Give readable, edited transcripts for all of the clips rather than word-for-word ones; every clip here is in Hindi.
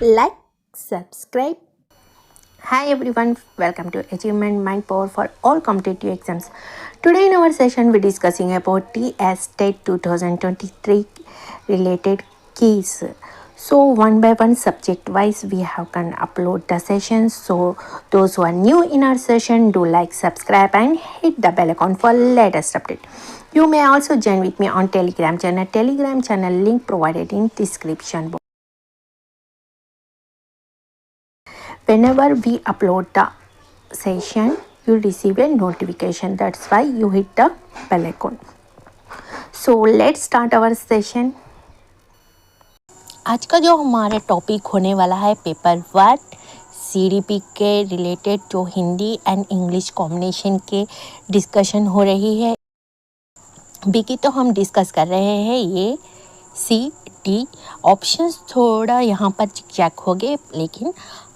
like, subscribe. Hi everyone, welcome to Achievement Mind Power for all competitive exams. Today in our session we discussing about TS State 2023 related keys. So one by one subject wise we have can upload the sessions. So those who are new in our session, do like, subscribe and hit the bell icon for latest update. You may also join with me on Telegram channel link provided in description box. Whenever we upload the session, you receive a notification. That's why you hit the bell icon. So let's start our session. आज का जो हमारा टॉपिक होने वाला है पेपर 1 CDP के रिलेटेड, जो हिंदी एंड इंग्लिश कॉम्बिनेशन के डिस्कशन हो रही है। बाकी तो हम डिस्कस कर रहे हैं ये CT ऑप्शंस। थोड़ा यहाँ पर चेक हो गए, लेकिन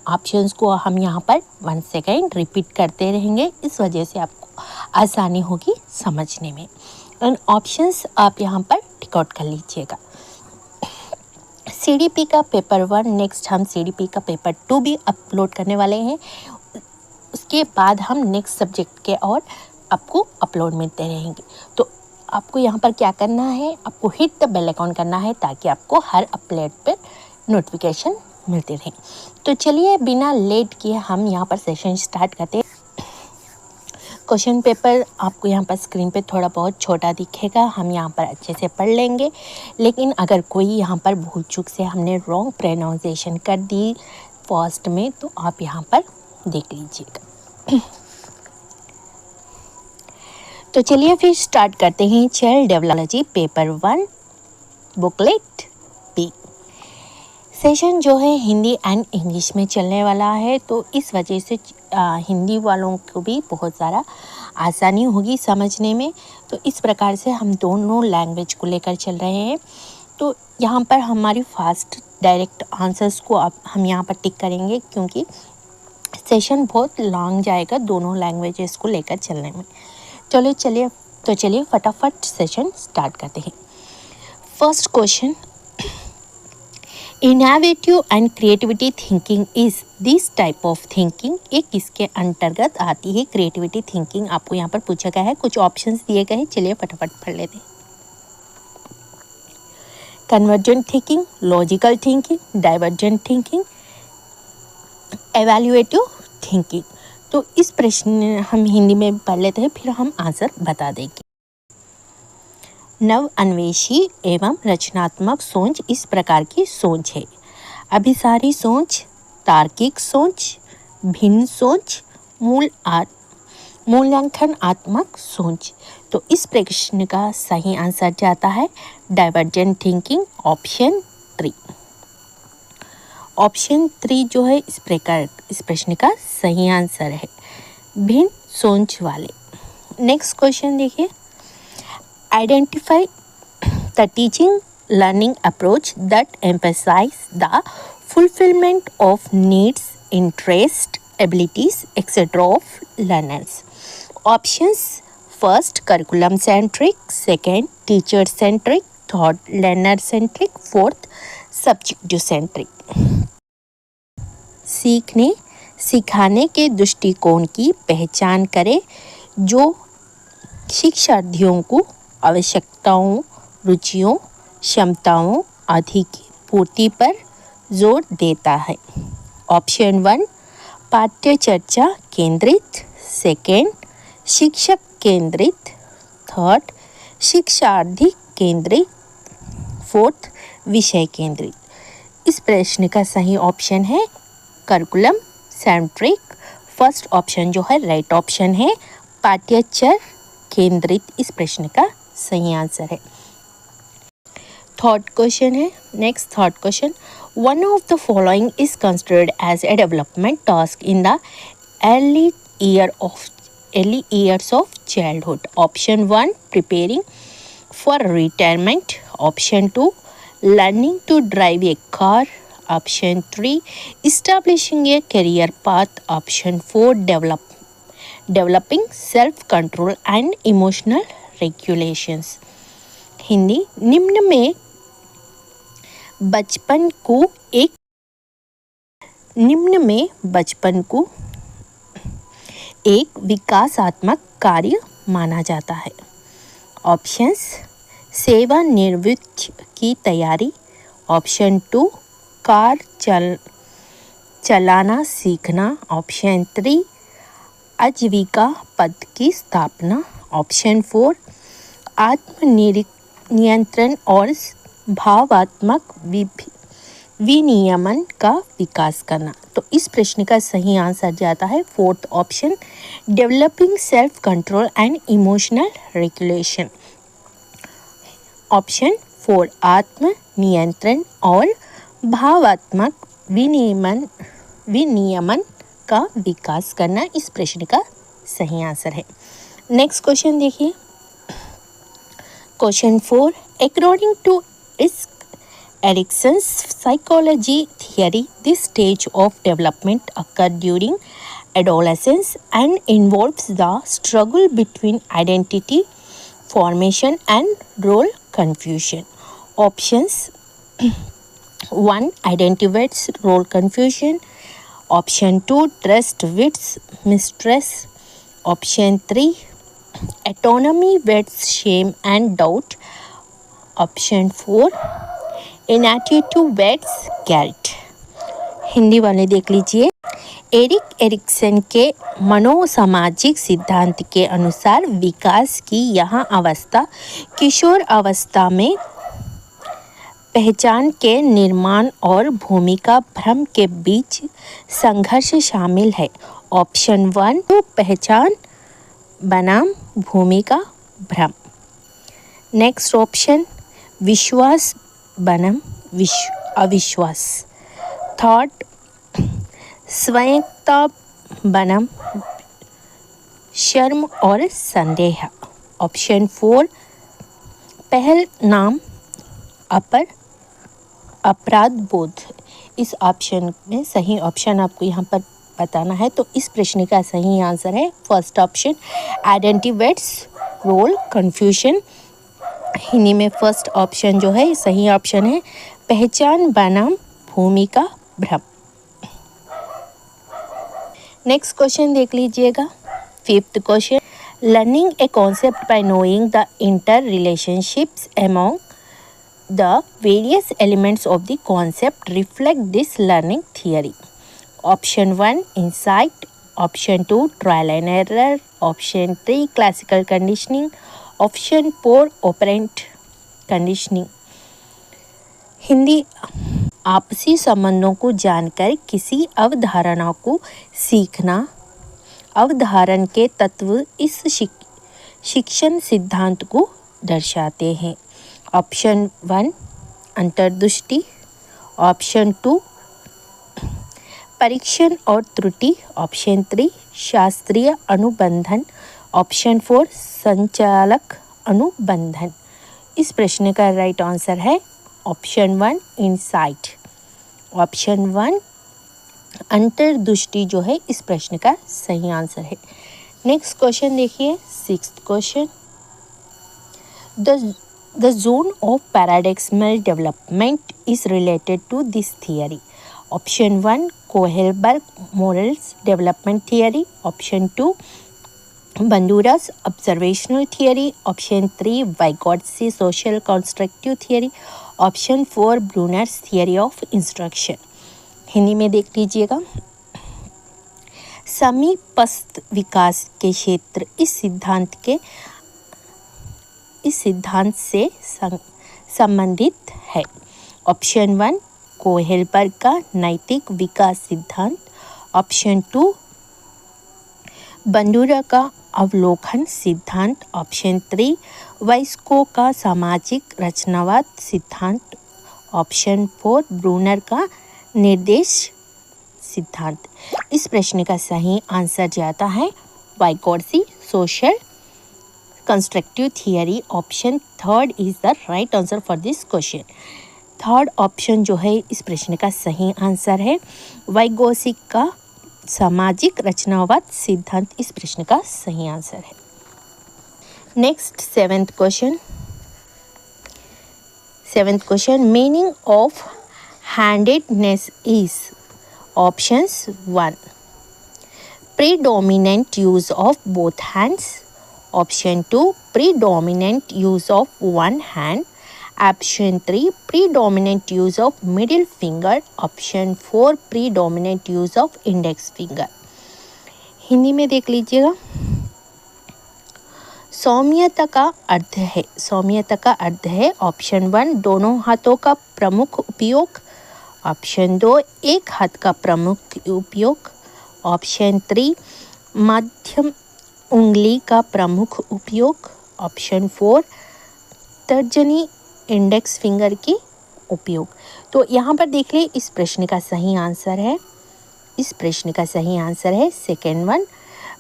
ऑप्शंस को हम यहाँ पर 1 सेकेंड रिपीट करते रहेंगे, इस वजह से आपको आसानी होगी समझने में। एंड ऑप्शंस आप यहाँ पर टिक आउट कर लीजिएगा। CDP का पेपर 1, नेक्स्ट हम CDP का पेपर 2 भी अपलोड करने वाले हैं। उसके बाद हम नेक्स्ट सब्जेक्ट के और आपको अपलोड मिलते रहेंगे। तो आपको यहाँ पर क्या करना है, आपको हिट द बेल आइकन करना है ताकि आपको हर अपलोड पर नोटिफिकेशन मिलते रहे। तो चलिए बिना लेट किए हम यहाँ पर सेशन स्टार्ट करते हैं। क्वेश्चन पेपर आपको यहाँ पर स्क्रीन पे थोड़ा बहुत छोटा दिखेगा, हम यहाँ पर अच्छे से पढ़ लेंगे। लेकिन अगर कोई यहाँ पर भूल चूक से हमने रॉन्ग प्रोनाउंसिएशन कर दी फर्स्ट में, तो आप यहाँ पर देख लीजिएगा। तो चलिए फिर स्टार्ट करते हैं। Child development paper 1 booklet B. Session जो है हिंदी एंड इंग्लिश में चलने वाला है, तो इस वजह से हिंदी वालों को भी बहुत ज़्यादा आसानी होगी समझने में। तो इस प्रकार से हम दोनों लैंग्वेज को लेकर चल रहे हैं। तो यहाँ पर हमारी फास्ट डायरेक्ट आंसर्स को अब हम यहाँ पर टिक करेंगे, क्योंकि सेशन बहुत लॉन्ग जाएगा दोनों लैंग्वेजेस को लेकर चलने में। चलिए फटाफट सेशन स्टार्ट करते हैं। First question, innovative and creativity thinking is this type of thinking. ये किसके अंतर्गत आती है क्रिएटिविटी थिंकिंग, आपको यहाँ पर पूछा गया है। कुछ ऑप्शंस दिए गए हैं, चलिए फटाफट पढ़ लेते हैं। Convergent thinking, logical thinking, divergent thinking, evaluative thinking. तो इस प्रश्न हम हिंदी में पढ़ लेते हैं, फिर हम आंसर बता देंगे। नव अन्वेषी एवं रचनात्मक सोच इस प्रकार की सोच है: अभिसारी सोच, तार्किक सोच, भिन्न सोच, मूल्यांकनात्मक सोच। तो इस प्रश्न का सही आंसर जाता है डाइवर्जेंट थिंकिंग, ऑप्शन 3। ऑप्शन 3 जो है इस प्रश्न का सही आंसर है, भिन्न सोच वाले। नेक्स्ट क्वेश्चन देखिए, identify the teaching learning approach that emphasise the fulfilment of needs, interest, abilities etcetera of learners. Options: first curriculum centric, second teacher centric, third learner centric, fourth subjective centric. सीखने सिखाने के दृष्टिकोण की पहचान करें जो शिक्षार्थियों को आवश्यकताओं, रुचियों, क्षमताओं आदि की पूर्ति पर जोर देता है। ऑप्शन 1 पाठ्य चर्चा केंद्रित, सेकेंड शिक्षक केंद्रित, थर्ड शिक्षार्थी केंद्रित, फोर्थ विषय केंद्रित। इस प्रश्न का सही ऑप्शन है करिकुलम सेंट्रिक। फर्स्ट ऑप्शन जो है राइट ऑप्शन है, पाठ्यचर्या केंद्रित इस प्रश्न का सही आंसर है। थर्ड क्वेश्चन है, next third question, one of the following is considered as a development task in the early years of childhood. Option 1 preparing for retirement, option 2 learning to drive a car, option 3 establishing a career path, option 4 developing self control and emotional regulations। Hindi, निम्न में बचपन को एक निम्न में बचपन को एक विकासात्मक कार्य माना जाता है? ऑप्शंस: सेवानिवृत्ति की तैयारी, ऑप्शन 2 कार चलाना सीखना, ऑप्शन 3 आजीविका पद की स्थापना, ऑप्शन 4 आत्मनियंत्रण और भावात्मक विनियमन का विकास करना। तो इस प्रश्न का सही आंसर जाता है fourth option, developing self control and emotional regulation. Option 4 आत्म नियंत्रण और भावात्मक विनियमन का विकास करना इस प्रश्न का सही आंसर है। नेक्स्ट क्वेश्चन देखिए, question 4, according to Erickson's psychology theory, this stage of development occurs during adolescence and involves the struggle between identity formation and role confusion. Options: 1 identity role confusion, option 2 trust with mistrust, option 3 autonomy with shame and doubt, option 4 in attitude weights guilt. Hindi वाले देख लीजिए। एरिक्सन के मनोसामाजिक सिद्धांत के अनुसार विकास की यह अवस्था किशोर अवस्था में पहचान के निर्माण और भूमिका भ्रम के बीच संघर्ष शामिल है। ऑप्शन 1 तो पहचान बनाम भूमिका भ्रम। नेक्स्ट ऑप्शन विश्वास बनम अविश्वास। थर्ड स्वायत्तता बनम शर्म और संदेह। ऑप्शन 4 पहल नाम अपराध बोध। इस ऑप्शन में सही ऑप्शन आपको यहाँ पर बताना है। तो इस प्रश्न का सही आंसर है first option, identity role confusion. Hindi में फर्स्ट ऑप्शन जो है सही ऑप्शन है, पहचान बनाम भूमिका भ्रम। नेक्स्ट क्वेश्चन देख लीजिएगा, fifth question, learning a concept bye knowing the inter relationships among the various elements of the concept reflect this learning theory. Option 1 insight, option 2 trial and error, option 3 classical conditioning, option 4 operant conditioning. Hindi, आपसी संबंधों को जानकर किसी अवधारणा को सीखना। अवधारण के तत्व इस शिक्षण सिद्धांत को दर्शाते हैं। ऑप्शन 1 अंतर्दृष्टि, ऑप्शन 2 परीक्षण और त्रुटि, ऑप्शन 3 शास्त्रीय अनुबंधन, ऑप्शन 4 संचालक अनुबंधन। इस प्रश्न का राइट आंसर है ऑप्शन 1 इनसाइट। ऑप्शन 1 अंतर्दृष्टि जो है इस प्रश्न का सही आंसर है। नेक्स्ट क्वेश्चन देखिए, sixth question, the zone of proximal development is related to this theory. Option 1 Kohlberg morals development theory, option 2 Bandura's observational theory, option 3 Vygotsky social constructive theory, option 4 Bruner's theory of instruction. Hindi में देख लीजिएगा, समीपस्थ विकास के क्षेत्र इस सिद्धांत से संबंधित है। ऑप्शन 1 कोहेलबर्ग का नैतिक विकास सिद्धांत, ऑप्शन 2 बंडूरा का अवलोकन सिद्धांत, ऑप्शन 3 वाइस्को का सामाजिक रचनावाद सिद्धांत, ऑप्शन 4 ब्रूनर का निर्देश सिद्धांत। इस प्रश्न का सही आंसर जाता है Vygotsky social constructive theory. Option 3 is the right answer for this question. Third option जो है इस प्रश्न का सही आंसर है वाइगोत्स्की का सामाजिक रचनावाद सिद्धांत। इस प्रश्न का सही आंसर है। Next seventh question, meaning of handedness is. Options 1. Predominant use of both hands. Option 2. Predominant use of one hand. Option 3. Predominant use of middle finger. Option 4. Predominant use of index finger. Hindi में देख लीजिएगा। सौम्यता का अर्थ है, सौम्यता का अर्थ है ऑप्शन 1 दोनों हाथों का प्रमुख उपयोग, ऑप्शन 2 एक हाथ का प्रमुख उपयोग, ऑप्शन 3 मध्यम उंगली का प्रमुख उपयोग, ऑप्शन 4 तर्जनी इंडेक्स फिंगर की उपयोग। तो यहाँ पर देख ले, इस प्रश्न का सही आंसर है, इस प्रश्न का सही आंसर है second one,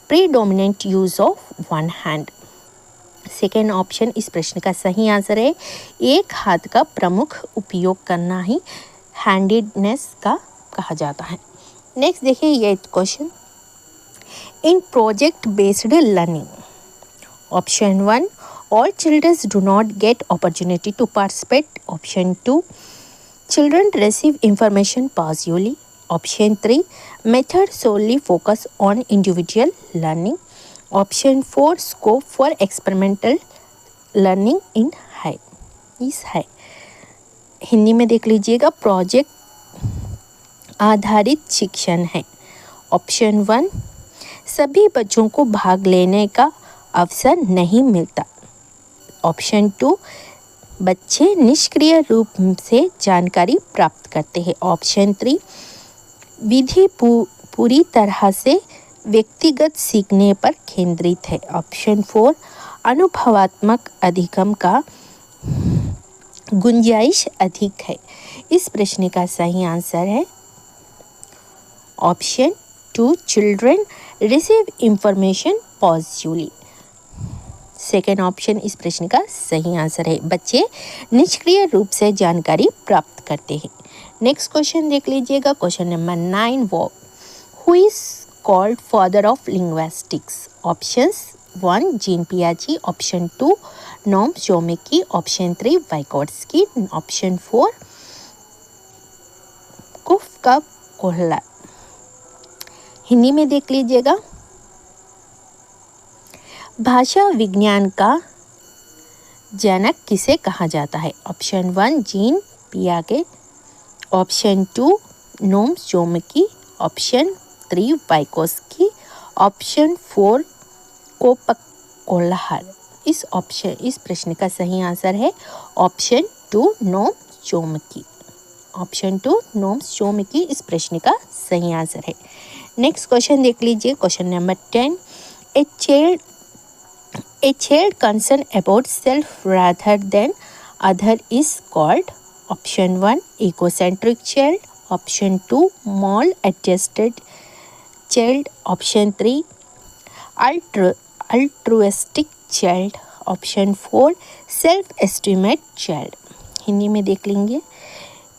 predominant use of one hand. Second option इस प्रश्न का सही आंसर है, एक हाथ का प्रमुख उपयोग करना ही हैंडेडनेस का कहा जाता है। नेक्स्ट देखिए ये question, in project based learning option 1 all children do not get opportunity to participate, option 2 children receive information passively, option 3 method solely focus on individual learning, option 4 scope for experimental learning in high is high। Hindi में देख लीजिएगा, प्रोजेक्ट आधारित शिक्षण है। ऑप्शन 1 सभी बच्चों को भाग लेने का अवसर नहीं मिलता, ऑप्शन 2 बच्चे निष्क्रिय रूप से जानकारी प्राप्त करते हैं, ऑप्शन 3 विधि पूरी तरह से व्यक्तिगत सीखने पर केंद्रित है, ऑप्शन 4 अनुभवात्मक अधिगम का गुंजाइश अधिक है। इस प्रश्न का सही आंसर है option 2 children receive information positively. Second option इस प्रश्न का सही आंसर है, बच्चे निष्क्रिय रूप से जानकारी प्राप्त करते हैं। नेक्स्ट क्वेश्चन देख लीजिएगा, क्वेश्चन नंबर 9 वो who is called father of linguistics, options 1 Jean पियाजी, option 2 Noam Chomsky, option 3 Vygotsky, option 4 Koffka Kohler. Hindi में देख लीजिएगा, भाषा विज्ञान का जनक किसे कहा जाता है, option 1 gene पियागे, option 2 Noam Chomsky, option 3 Vygotsky, option 4 कोपक Kolhar. इस प्रश्न का सही आंसर है option 2 Noam Chomsky, option 2 Noam चोमेकी इस प्रश्न का सही आंसर है। नेक्स्ट क्वेश्चन देख लीजिए, question number 10 A child concerned about self rather than other is called, option 1 egocentric child, option 2 maladjusted child, option 3 altruistic child, option 4 self estimate child। Hindi में देख लेंगे,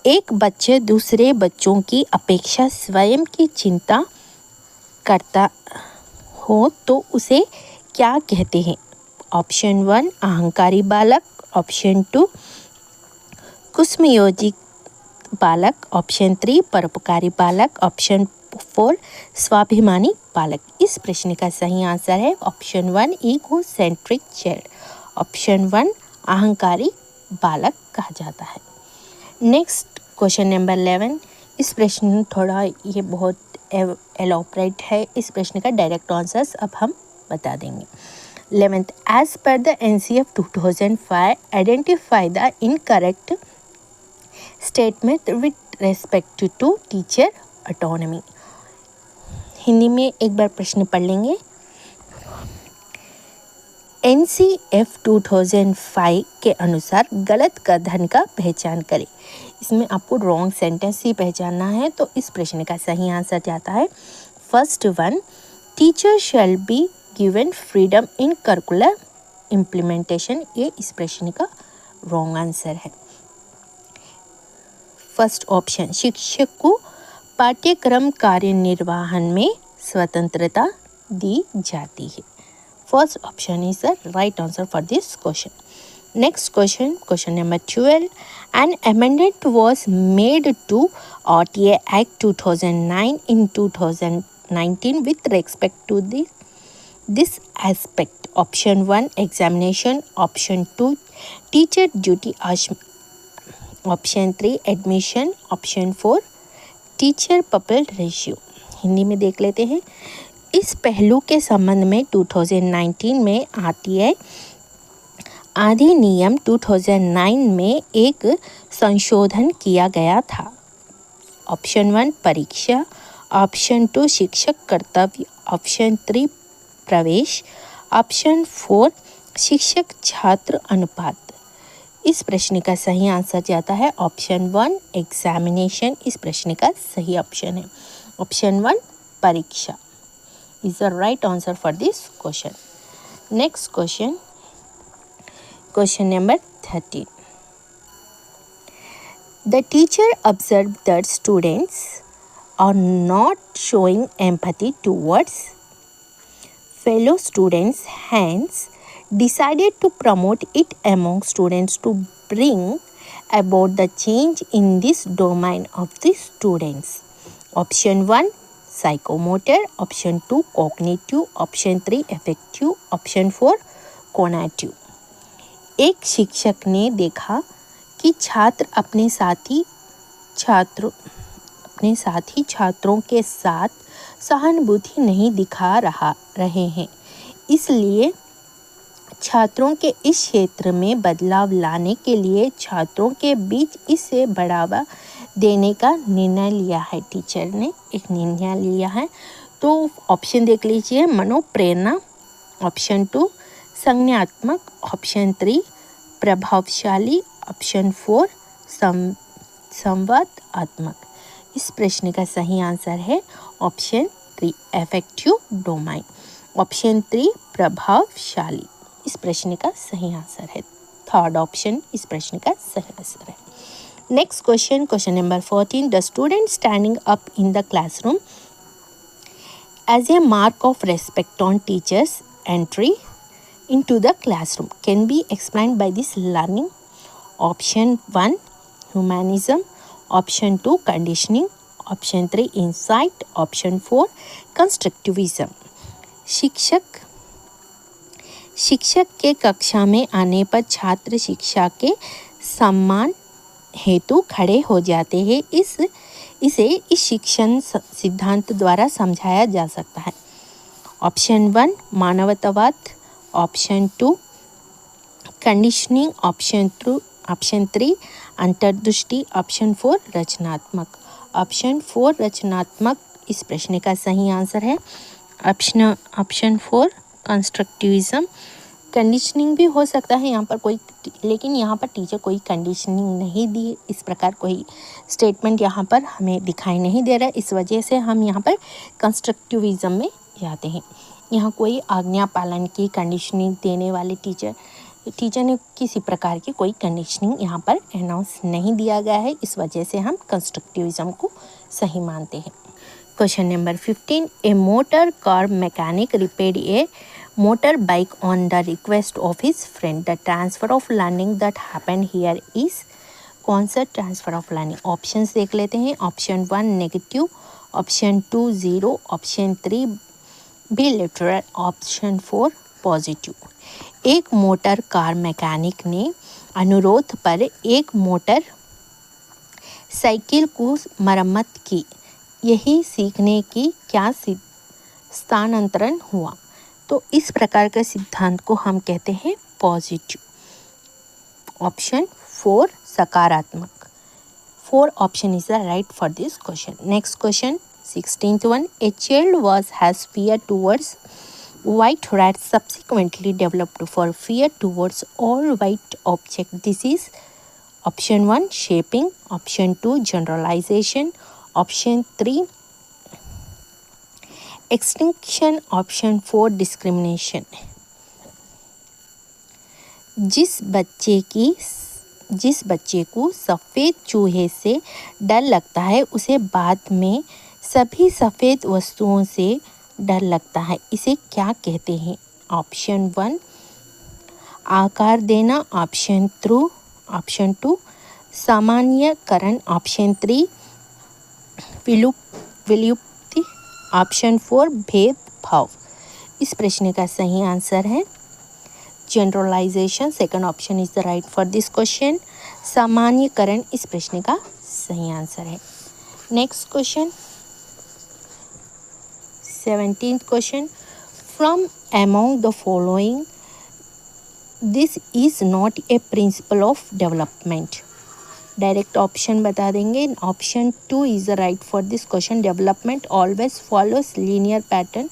एक बच्चे दूसरे बच्चों की अपेक्षा स्वयं की चिंता करता हो तो उसे क्या कहते हैं, ऑप्शन 1 अहंकारी बालक, ऑप्शन 2 कुसुमयोजित बालक, ऑप्शन 3 परोपकारी बालक, ऑप्शन 4 स्वाभिमानी बालक। इस प्रश्न का सही आंसर है ऑप्शन 1 ईगोसेंट्रिक चाइल्ड, ऑप्शन 1 अहंकारी बालक कहा जाता है। नेक्स्ट क्वेश्चन नंबर 11, इस प्रश्न थोड़ा ये बहुत एलोपरेट है, इस प्रश्न का डायरेक्ट आंसर्स अब हम बता देंगे। 11th as per the NCF 2005 identify the incorrect statement with respect to teacher autonomy। Hindi में एक बार प्रश्न पढ़ लेंगे, NCF 2005 के अनुसार गलत कथन का पहचान करें। इसमें आपको रॉन्ग सेंटेंस ही पहचानना है, तो इस प्रश्न का सही आंसर जाता है first one, teacher shall be given freedom in curricular implementation. ये इस प्रश्न का रॉन्ग आंसर है। फर्स्ट ऑप्शन, शिक्षक को पाठ्यक्रम कार्यनिर्वहन में स्वतंत्रता दी जाती है। First option is the right answer for this question. Next question, question number 12. An amendment was made to RTA Act 2009 in 2019 with respect to this aspect. Option 1 examination, option 2 teacher duty, option 3 admission, option 4 teacher purple ratio. Hindi में देख लेते हैं। इस पहलू के संबंध में 2019 में आरटीआई अधिनियम 2009 में एक संशोधन किया गया था। ऑप्शन 1 परीक्षा, ऑप्शन 2 शिक्षक कर्तव्य, ऑप्शन 3 प्रवेश, ऑप्शन 4 शिक्षक छात्र अनुपात। इस प्रश्न का सही आंसर जाता है ऑप्शन 1 एग्जामिनेशन। इस प्रश्न का सही ऑप्शन है ऑप्शन 1 परीक्षा is the right answer for this question. Next question, question number 13. The teacher observed that students are not showing empathy towards fellow students, hence decided to promote it among students to bring about the change in this domain of the students. Option 1 psychomotor, option 2 cognitive, option 3 affective, option 4 cognitive. एक शिक्षक ने देखा कि छात्र अपने साथी छात्रों के साथ सहानुभूति नहीं दिखा रहे हैं, इसलिए छात्रों के इस क्षेत्र में बदलाव लाने के लिए छात्रों के बीच इसे बढ़ावा देने का निर्णय लिया है। टीचर ने एक निर्णय लिया है। तो ऑप्शन देख लीजिए, मनोप्रेरणा, ऑप्शन 2 संज्ञानात्मक, ऑप्शन 3 प्रभावशाली, ऑप्शन 4 संवादात्मक। इस प्रश्न का सही आंसर है ऑप्शन 3 अफेक्टिव डोमाइन, ऑप्शन 3 प्रभावशाली। इस प्रश्न का सही आंसर है थर्ड ऑप्शन। इस प्रश्न का सही आंसर है। Next question, question number 14. The student standing up in the classroom as a mark of respect on teachers entry into the classroom can be explained by this learning. Option 1 humanism, option 2 conditioning, option 3 insight, option 4 constructivism. शिक्षक के कक्षा में आने पर छात्र शिक्षा के सम्मान हेतु खड़े हो जाते हैं। इसे इस शिक्षण सिद्धांत द्वारा समझाया जा सकता है। ऑप्शन 1 मानवतावाद, ऑप्शन 2 कंडीशनिंग, ऑप्शन 3 अंतर्दृष्टि, ऑप्शन 4 रचनात्मक। ऑप्शन 4 रचनात्मक इस प्रश्न का सही आंसर है ऑप्शन 4 कंस्ट्रक्टिविज्म। कंडीशनिंग भी हो सकता है यहाँ पर कोई, लेकिन यहाँ पर टीचर कोई कंडीशनिंग नहीं दी, इस प्रकार कोई स्टेटमेंट यहाँ पर हमें दिखाई नहीं दे रहा है, इस वजह से हम यहाँ पर कंस्ट्रक्टिविज्म में जाते हैं। यहाँ कोई आज्ञा पालन की कंडीशनिंग देने वाले टीचर ने किसी प्रकार की कोई कंडीशनिंग यहाँ पर अनाउंस नहीं दिया गया है, इस वजह से हम कंस्ट्रक्टिविज्म को सही मानते हैं। Question number 15. A motor car mechanic repaired a motor bike on the request of his friend. The transfer of learning that happened here is. कौन सा ट्रांसफर ऑफ लर्निंग? ऑप्शंस देख लेते हैं। Option 1 negative, option 2 0, option 3 bilateral, option 4 positive. एक मोटर कार मैकेनिक ने अनुरोध पर एक मोटर साइकिल को मरम्मत की। यही सीखने की क्या स्थानांतरण हुआ? तो इस प्रकार का सिद्धांत को हम कहते हैं पॉजिटिव। ऑप्शन 4 सकारात्मक। 4 option is the right for this question. Next question 16th one. A child has fear towards white rats, subsequently developed for fear towards all white objects. This is option 1 shaping, option 2 generalization, option 3 extinction, option 4 discrimination. जिस बच्चे को सफ़ेद चूहे से डर लगता है उसे बाद में सभी सफ़ेद वस्तुओं से डर लगता है, इसे क्या कहते हैं? ऑप्शन 1 आकार देना ऑप्शन 2, सामान्यकरण ऑप्शन 3, विलुप्ति ऑप्शन 4, भेदभाव। इस प्रश्न का सही आंसर है generalisation. Second option is the right for this question. सामान्यकरण इस प्रश्न का सही आंसर है। Next question 17th question, from among the following this is not a principle of development. Direct option बता देंगे। Option 2 is the right for this question, development always follows linear pattern.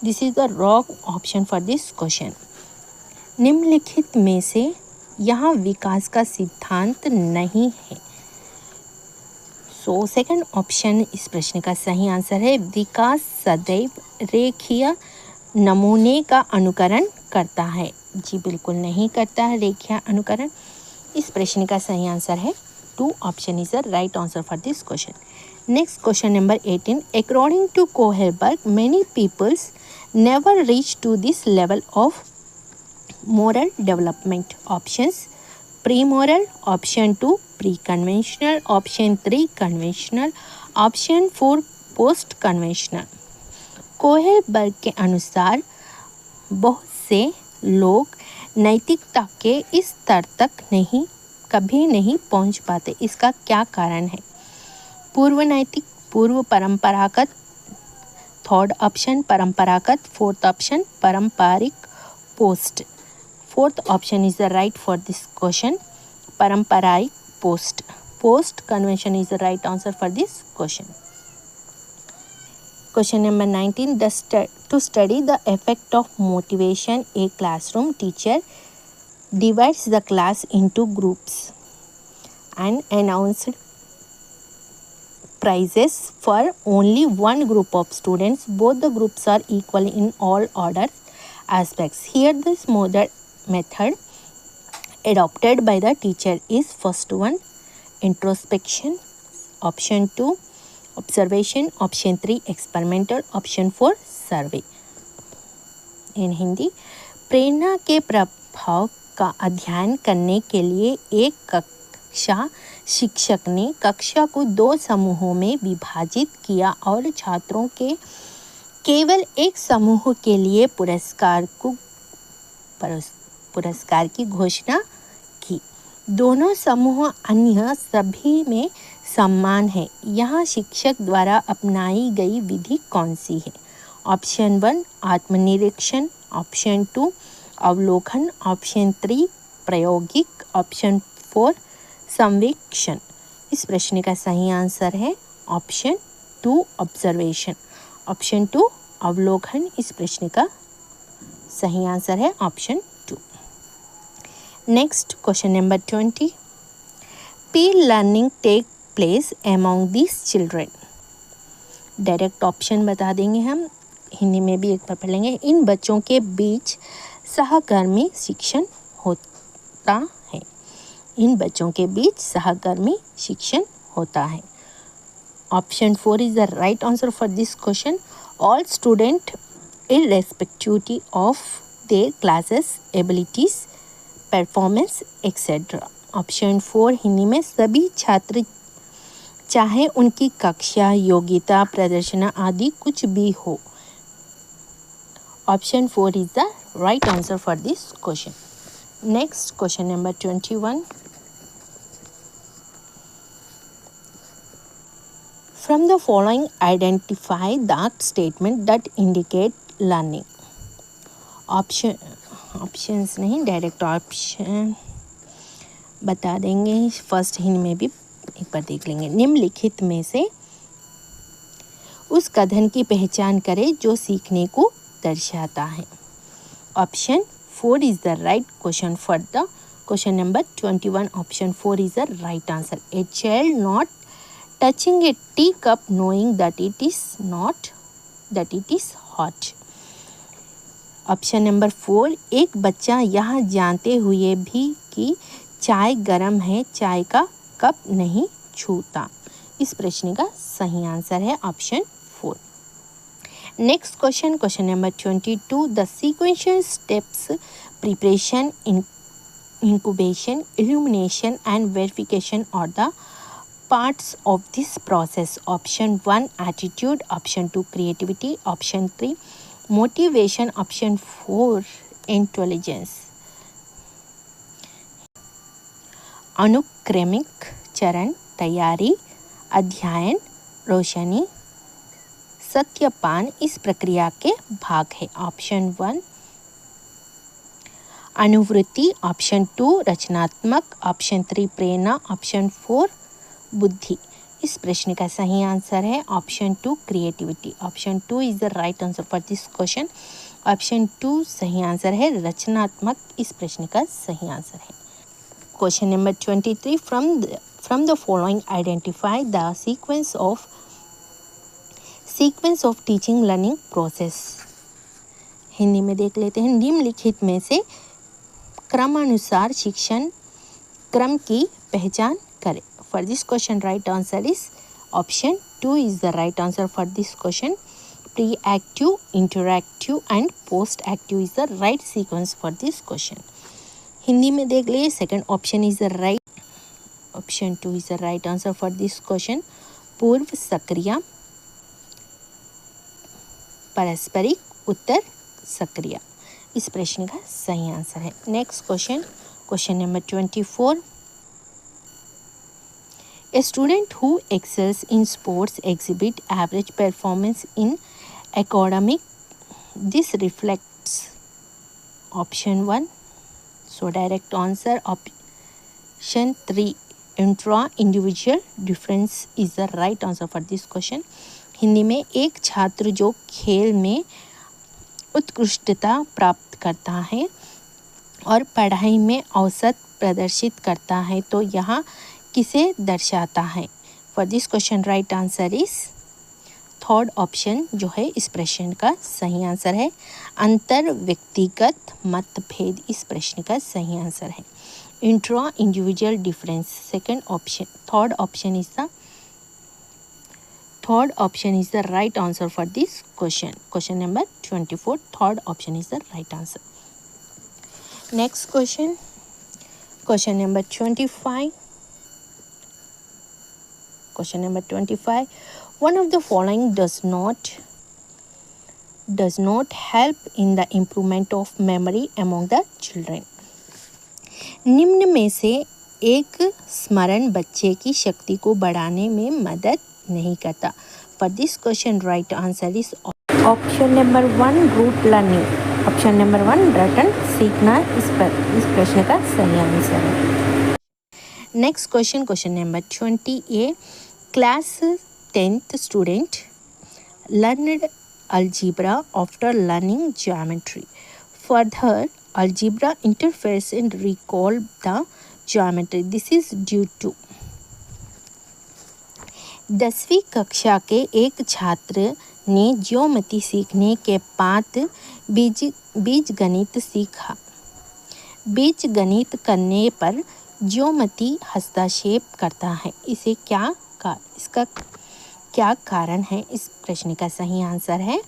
This is the wrong option for this question. निम्नलिखित में से यहाँ विकास का सिद्धांत नहीं है। सो सेकंड ऑप्शन इस प्रश्न का सही आंसर है, विकास सदैव रेखीय नमूने का अनुकरण करता है। जी बिल्कुल नहीं करता है रेखीय अनुकरण। इस प्रश्न का सही आंसर है 2 option is the right answer for this question. Next question number 18, according to Kohlberg many peoples never reach to this level of moral development. Options pre-moral, option 2 pre-conventional, option 3 conventional, option 4 post-conventional. कोहेलबर्ग के अनुसार बहुत से लोग नैतिकता के इस स्तर तक कभी नहीं पहुंच पाते। इसका क्या कारण है? पूर्व नैतिक, पूर्व परंपरागत, थर्ड ऑप्शन परंपरागत, फोर्थ ऑप्शन पारंपरिक, post. Fourth option is the right for this question, पारंपरिक post. Post convention is the right answer for this question. Question number 19, to study the effect of motivation, a classroom teacher divides the class into groups and announced prizes for only one group of students. Both the groups are equal in all order aspects. Here this method adopted by the teacher is first one introspection, option 2 observation, option 3 experimental, option 4 survey. इन हिंदी, प्रेरणा के प्रभाव का अध्ययन करने के लिए एक कक्षा शिक्षक ने कक्षा को 2 समूहों में विभाजित किया और छात्रों के केवल एक समूह के लिए पुरस्कार की घोषणा की। दोनों समूह अन्य सभी में समान है। यहाँ शिक्षक द्वारा अपनाई गई विधि कौन सी है? ऑप्शन 1 आत्मनिरीक्षण, ऑप्शन 2 अवलोकन, ऑप्शन 3 प्रायोगिक, ऑप्शन 4 संवेक्षण। इस प्रश्न का सही आंसर है ऑप्शन 2 ऑब्जर्वेशन। ऑप्शन 2 अवलोकन इस प्रश्न का सही आंसर है option 2। Next question number 20, peer learning take place among these children. Direct option बता देंगे हम, हिंदी में भी एक बार पढ़ लेंगे। इन बच्चों के बीच सहकर्मी शिक्षण होता है। इन बच्चों के बीच सहकर्मी शिक्षण होता है। Option 4 is the right answer for this question. All student irrespective of their classes, abilities, performance, etc. Option 4 Hindi में सभी छात्र चाहे उनकी कक्षा, योग्यता, प्रदर्शन आदि कुछ भी हो। Option 4 is the right answer for this question. Next question number 21, from the following identify the statement that indicate learning. Options नहीं, डायरेक्ट ऑप्शन बता देंगे। फर्स्ट हिंदी में भी एक बार देख लेंगे। निम्नलिखित में से उस कथन की पहचान करें जो सीखने को दर्शाता है। Option 4 is the right question for the question number 21। Option 4 is the right answer. A child not touching a teacup knowing that it is hot. Option number 4, एक बच्चा यह जानते हुए भी कि चाय गर्म है चाय का कप नहीं छूता। इस प्रश्न का सही आंसर है option 4। Next question, question number 22, the sequential steps preparation incubation, illumination and verification are the parts of this process. Option 1 attitude, option 2 creativity, option 3 motivation, option 4 intelligence. अनुक्रमिक चरण तैयारी, अध्ययन, रोशनी, सत्यपान इस प्रक्रिया के भाग है। ऑप्शन 1 अनुवृत्ति, ऑप्शन 2 रचनात्मक, ऑप्शन 3 प्रेरणा, ऑप्शन 4 बुद्धि। इस प्रश्न का सही आंसर है option 2 creativity. Option 2 is the right answer for this question. Option 2 सही आंसर है, रचनात्मक इस प्रश्न का सही आंसर है। Question number 23, from the following identify the sequence of teaching learning process. Hindi में देख लेते हैं। निम्नलिखित में से क्रमानुसार शिक्षण क्रम की पहचान करें। For this question, right answer is option 2 is the right answer for this question. Pre-active, interactive and post-active is the right sequence for this question. Hindi में देख लिए। Second option is the right, option 2 is the right answer for this question. पूर्व सक्रिया, पारस्परिक, उत्तर सक्रिया इस प्रश्न का सही आंसर है। Next question, question number 24, A student who excels in sports exhibit average performance in academic. This reflects option 1. So direct answer option 3. Intra-individual difference is the right answer for this question. Hindi में एक छात्र जो खेल में उत्कृष्टता प्राप्त करता है और पढ़ाई में औसत प्रदर्शित करता है तो यहाँ किसे दर्शाता है। For this question right answer is third option जो है इस प्रश्न का सही आंसर है। अंतर व्यक्तिगत मतभेद इस प्रश्न का सही आंसर है। Intra individual difference second option, third option is the right answer for this question. Question number 24, third option is the right answer. Next question, question number 25, question number 25, one of the following does not help in the improvement of memory among the children. निम्न में से एक स्मरण बच्चे की शक्ति को बढ़ाने में मदद नहीं करता। For this question right answer is option number 1 rote learning, option number 1 रटन सीखना इस प्रश्न का सही आंसर है। Next question, question number 28, Class 10th student learned algebra after learning geometry. Further, algebra interferes in recall the geometry. This is due to 10वीं कक्षा के एक छात्र ने ज्योमेट्री सीखने के बाद बीजगणित सीखा। बीजगणित करने पर ज्योमेट्री हस्तक्षेप करता है। इसका क्या कारण है? इस प्रश्न का सही आंसर है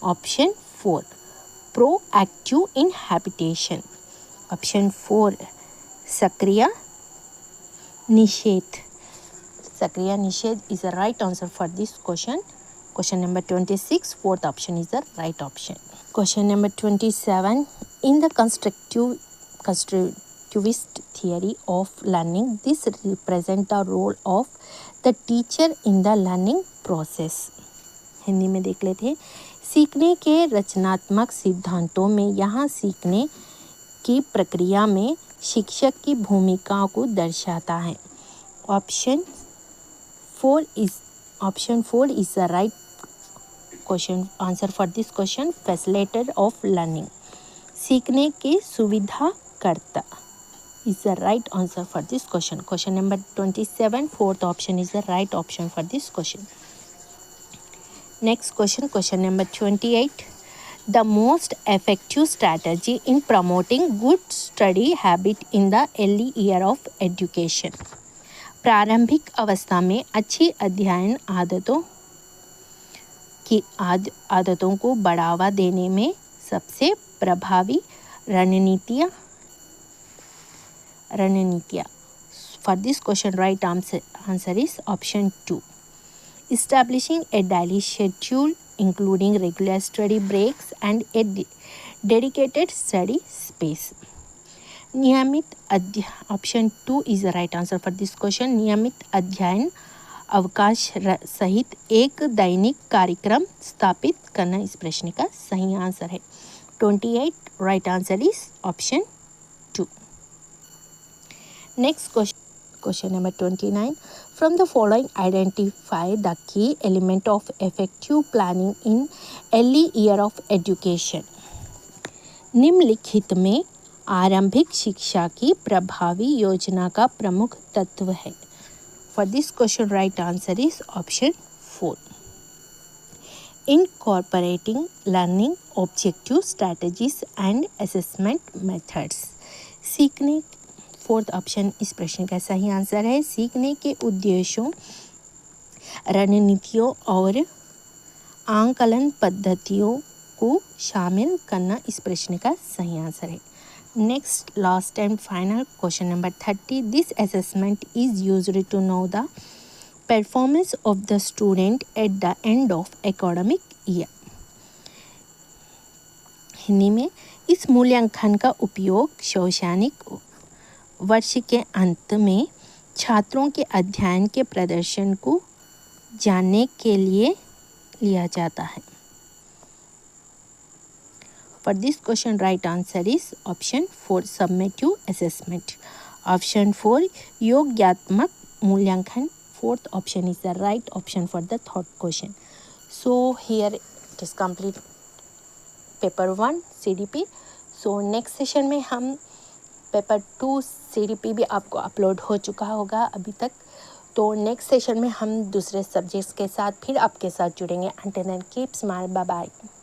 ऑप्शन 4 प्रोएक्टिव इनहैबिटेशन। ऑप्शन 4 सक्रिय निषेध। सक्रिय निषेध is the right answer for this question. Question number 26, fourth option is the right option. Question number 27, in the constructivist theory of learning, this represent the role of the teacher in the learning process. Hindi में देख लेते हैं। सीखने के रचनात्मक सिद्धांतों में यहाँ सीखने की प्रक्रिया में शिक्षक की भूमिका को दर्शाता है। Option 4 is the right question answer for this question. Facilitator of learning, सीखने की सुविधा करता is the right answer for this question. Question number 27, fourth option is the right option for this question. Next question, question number 28, the most effective strategy in promoting good study habit in the early year of education. प्रारंभिक अवस्था में अच्छी अध्ययन आदतों को बढ़ावा देने में सबसे प्रभावी रणनीतियाँ रणनीतियाँ. For this question, right answer is option 2. Establishing a daily schedule including regular study breaks and a dedicated study space. नियमित अध्ययन, option 2 is the right answer for this question. नियमित अध्ययन अवकाश सहित एक दैनिक कार्यक्रम स्थापित करना इस प्रश्न का सही आंसर है. 28 right answer is option 2. Next question number 29. From the following, identify the key element of effective planning in early year of education. निम्नलिखित में आरंभिक शिक्षा की प्रभावी योजना का प्रमुख तत्व है. For this question, right answer is option 4. Incorporating learning objectives, strategies and assessment methods. सीखने, फोर्थ ऑप्शन इस प्रश्न का सही आंसर है. सीखने के उद्देश्यों, रणनीतियों और आंकलन पद्धतियों को शामिल करना इस प्रश्न का सही आंसर है. Next, last and final question number 30. This assessment is used to know the performance of the student at the end of academic year. Hindi में, इस मूल्यांकन का उपयोग शैक्षणिक वर्ष के अंत में छात्रों के अध्ययन के प्रदर्शन को जानने के लिए लिया जाता है. For this question, right answer is option 4, summative assessment. Option 4, योग्यात्मक मूल्यांकन. Fourth option is the right option for the third question. So here it is complete paper 1 CDP. So next session में हम पेपर 2 CDP भी आपको अपलोड हो चुका होगा अभी तक. तो नेक्स्ट सेशन में हम दूसरे सब्जेक्ट्स के साथ फिर आपके साथ जुड़ेंगे. Until then, keep smile. Bye bye.